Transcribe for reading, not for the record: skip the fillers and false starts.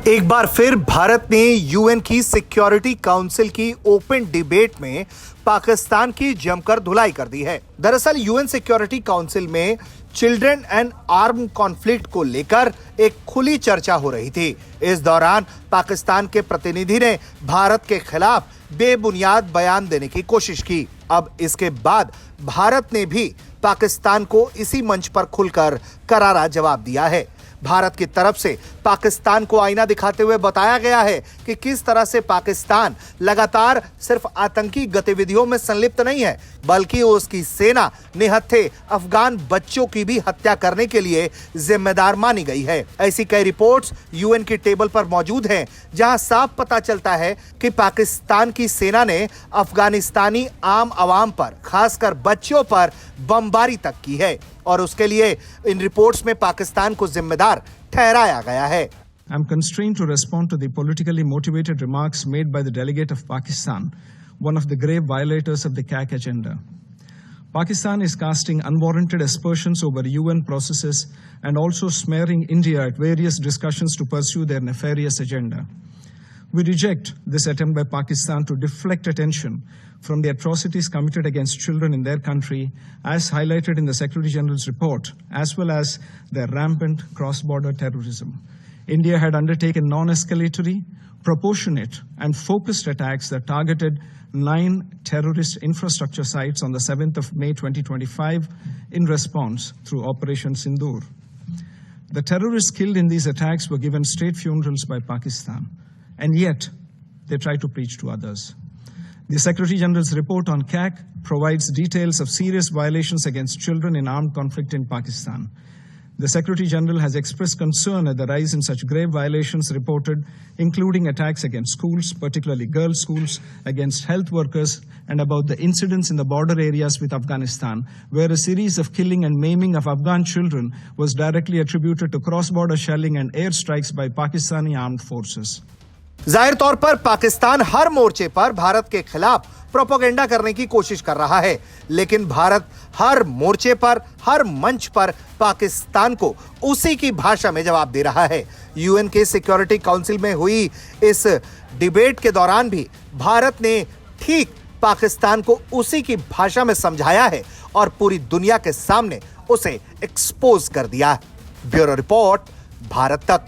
एक बार फिर भारत ने यूएन की सिक्योरिटी काउंसिल की ओपन डिबेट में पाकिस्तान की जमकर धुलाई कर दी है। दरअसल यूएन सिक्योरिटी काउंसिल में चिल्ड्रन एंड आर्म कॉन्फ्लिक्ट को लेकर एक खुली चर्चा हो रही थी। इस दौरान पाकिस्तान के प्रतिनिधि ने भारत के खिलाफ बेबुनियाद बयान देने की कोशिश की। अब इसके बाद भारत ने भी पाकिस्तान को इसी मंच पर खुलकर करारा जवाब दिया है। भारत की तरफ से पाकिस्तान को आईना दिखाते हुए बताया गया है कि किस तरह से पाकिस्तान लगातार सिर्फ आतंकी गतिविधियों में संलिप्त नहीं है, बल्कि उसकी सेना निहत्थे अफगान बच्चों की भी हत्या करने के लिए जिम्मेदार मानी गई है। ऐसी कई रिपोर्ट्स यूएन की टेबल पर मौजूद हैं, जहां साफ पता चलता है कि पाकिस्तान की सेना ने अफगानिस्तानी आम आवाम पर, खासकर बच्चों पर बमबारी तक की है और उसके लिए इन रिपोर्ट्स में पाकिस्तान को जिम्मेदार ठहराया गया है। I'm constrained to respond to the politically motivated remarks made by the delegate of Pakistan, one of the grave violators of the CAC agenda. Pakistan is casting unwarranted aspersions over UN processes and also smearing India at various discussions to pursue their nefarious agenda. We reject this attempt by Pakistan to deflect attention from the atrocities committed against children in their country, as highlighted in the Secretary General's report, as well as their rampant cross-border terrorism. India had undertaken non-escalatory, proportionate, and focused attacks that targeted 9 terrorist infrastructure sites on the 7th of May 2025 in response through Operation Sindoor. The terrorists killed in these attacks were given state funerals by Pakistan, and yet they try to preach to others. The Secretary General's report on CAC provides details of serious violations against children in armed conflict in Pakistan. The Secretary General has expressed concern at the rise in such grave violations reported, including attacks against schools, particularly girls' schools, against health workers, and about the incidents in the border areas with Afghanistan, where a series of killing and maiming of Afghan children was directly attributed to cross-border shelling and airstrikes by Pakistani armed forces. जाहिर तौर पर पाकिस्तान हर मोर्चे पर भारत के खिलाफ propaganda करने की कोशिश कर रहा है, लेकिन भारत हर मोर्चे पर, हर मंच पर पाकिस्तान को उसी की भाषा में जवाब दे रहा है। यूएन के सिक्योरिटी काउंसिल में हुई इस डिबेट के दौरान भी भारत ने ठीक पाकिस्तान को उसी की भाषा में समझाया है और पूरी दुनिया के सामने उसे एक्सपोज कर दिया। ब्यूरो रिपोर्ट, भारत तक।